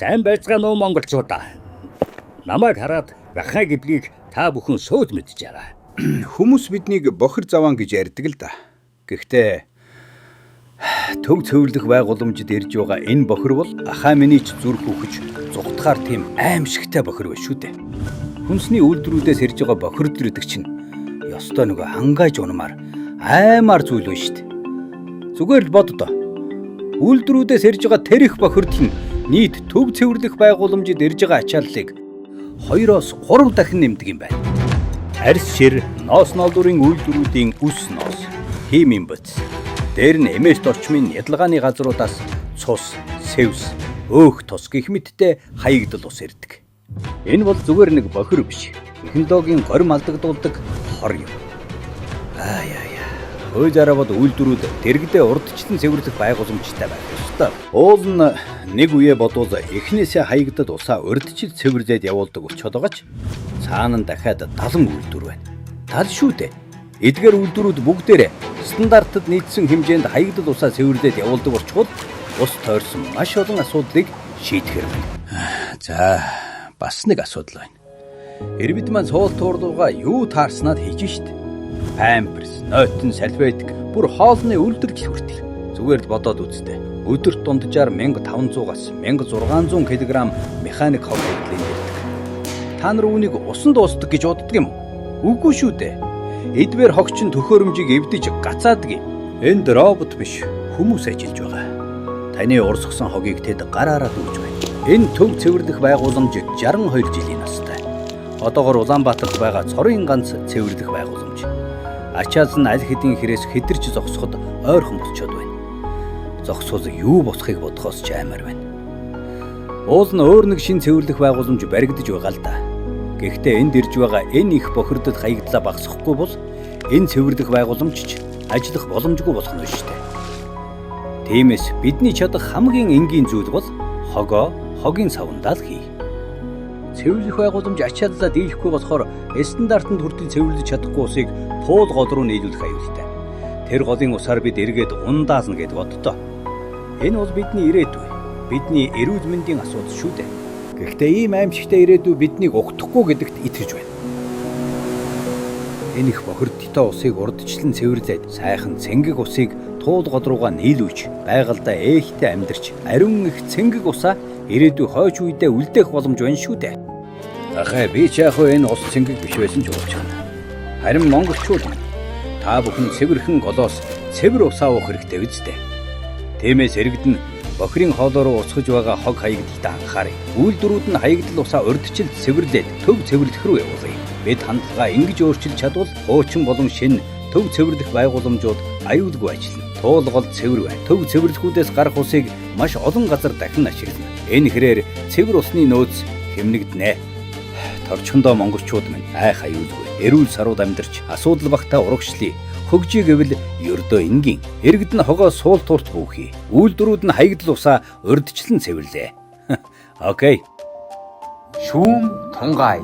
Сайн байцгаана уу монголчуудаа. Намайг хараад бахаа гэблийг та бүхэн сууд мэдж байгаа. Хүмүүс биднийг бохир заваан гэж ярьдаг л да. Гэхдээ төв цэвэрлэх байгууламжид ирж байгаа энэ бохир бол ахаа миний ч зүрх үхэж зүгтахаар тийм аимшигтай бохир байна шүү дээ. Хүнсний үйлдвэрүүдээс ирж байгаа бохирдол гэдэг чинь ёстой нөгөө хангааж унамаар аймаар зүйл байна шүү дээ. Зүгээр л бод доо. Үйлдвэрүүдээс ирж байгаа тэр их бохирдол нь нийт төв цэвэрлэх байгууламжид ирж байгаа ачааллыг 2-3 дахин нэмдэг юм байна. Арьс шир, ноос ноолдурын үйлдвэрүүдийн үс ноос, химийн бодис, дээр нь эмээс орчмын ядалгааны газруудаас цус, сэвс, өөх тус гэх мэттэй хаягдл ус ирдэг. Энэ бол зүгээр нэг бохир биш. Технологийн горим алдагдуулдаг хор юм. Хөөе зарабад үйлдвэрүүд дэргэдээ урдчлан цэвэрлэх байгууламжтай байх ёстой. Уул нь нэг үе бодвол эхнээсээ хаягдад усаа урдчил цэвэрлээд явуулдаг болчиход байгаа ч цаана нь дахиад 70 үйлдвэр байна. Тал шүү дээ. Эдгээр үйлдвэрүүд бүгдээрээ стандартад нийцсэн хэмжээнд хаягдад усаа цэвэрлээд явуулдаг болчихвол ус тойрсон маш олон асуудлыг шийдэхэр байна. За бас нэг асуудал байна. Ирвэд маань суул туурдууга юу таарснаад хийж штт. Памперс, нойтон, салфетик, бүр хоолны үйлдвэрлэл хүртэл. Зүгээр л бодоод үзтээ. Өдөрт дунджаар 1500-аас 1600 кг механик хог хэвлэл ирдэг. Та нар үүнийг усан дуустдаг гэж боддог юм уу? Үгүй шүү дээ. Эдгээр хогчин төхөөрөмжийг эвдэж гацаадаг юм. Энд робот биш, хүмүүс ажиллаж байгаа. Таны урсгсан хогийг тэд гараараа дүүж байна. Энэ төв цэвэрлэх байгууламж 62 жилийн настай. Одоогоор Улаанбаатарт байгаа цорын ганц цэвэрлэх байгууламж. Ачаалс нь аль хэдийн хэрээс хэтэрч зогсоход ойрхон болчиход байна. Зогсвол юу босхийг бодохоос ч аймаар байна. Уул нь өөр нэг шин цэвэрлэх байгууламж баригдаж байгаа л да. Гэхдээ энд ирж байгаа энэ их бохирдод хаягдлаа багасгахгүй бол энэ цэвэрлэх байгууламж ч ажиллах боломжгүй болох нь шүү дээ. Тиймээс бидний чадах хамгийн энгийн зүйл бол хогоо хогийн савндаа л хий. Цэвэрлэх байгууламж ачааллаа дийлэхгүй болохоор стандартанд хүртэл цэвэрлэж чадахгүй усыг туул гол руу нийлүүлэх аюултай. Тэр голын усаар бид эргээд ундаална гэд боддоо. Энэ бол бидний ирээдүй. Бидний эрүүл мэндийн асуудал шүү дээ. Гэхдээ ийм аимшигтай ирээдүй биднийг угтахгүй гэдэгт итгэж байна. Энэ их бохирдолтой усыг урдчлан цэвэрлээд сайхан цэнгэг усыг туул гол руугаа нийлүүлж байгальдаа ээхтэй амьдарч ариун их цэнгэг усаа ирээдүй хойч үедээ үлдээх боломж байна шүү дээ. Ахаа би ч яг энэ ус цэнгэг биш байсан ч болж байна. Харин монголчууд та бүхэн цэвэрхэн голоос цэвэр усаа уух хэрэгтэй үстэй. Тиймээс иргэдэн бохирын хоолоор уцгаж байгаа хог хаягдлаа анхаарай. Үйлдвэрүүд нь хаягдл усаа урдчил цэвэрлээд төв цэвэрлэх рүү явуулъя. Бид хандлага ингэж өөрчилж чадвал хуучин болон шинэ төв цэвэрлэх байгууламжууд аюулгүй ажиллана. Туулгал цэвэр бай. Төв цэвэрлэхүүдээс гарах усыг маш олон газар дахин ашиглана. Энэ хэрээр цэвэр усны нөөц хэмнэгдэнэ. Торчхондоо монголчууд минь айх аюулгүй. Эрүүл сарууд амьдарч асуудал багтаа урагшлие. Хөгжий гэвэл ердөө энгийн. Иргэд нь хогоо суул туурт хүүхий. Үйлдвэрүүд нь хаягдл усаа урдчлан цэвэрлээ. Окей. Шүүм Тунгай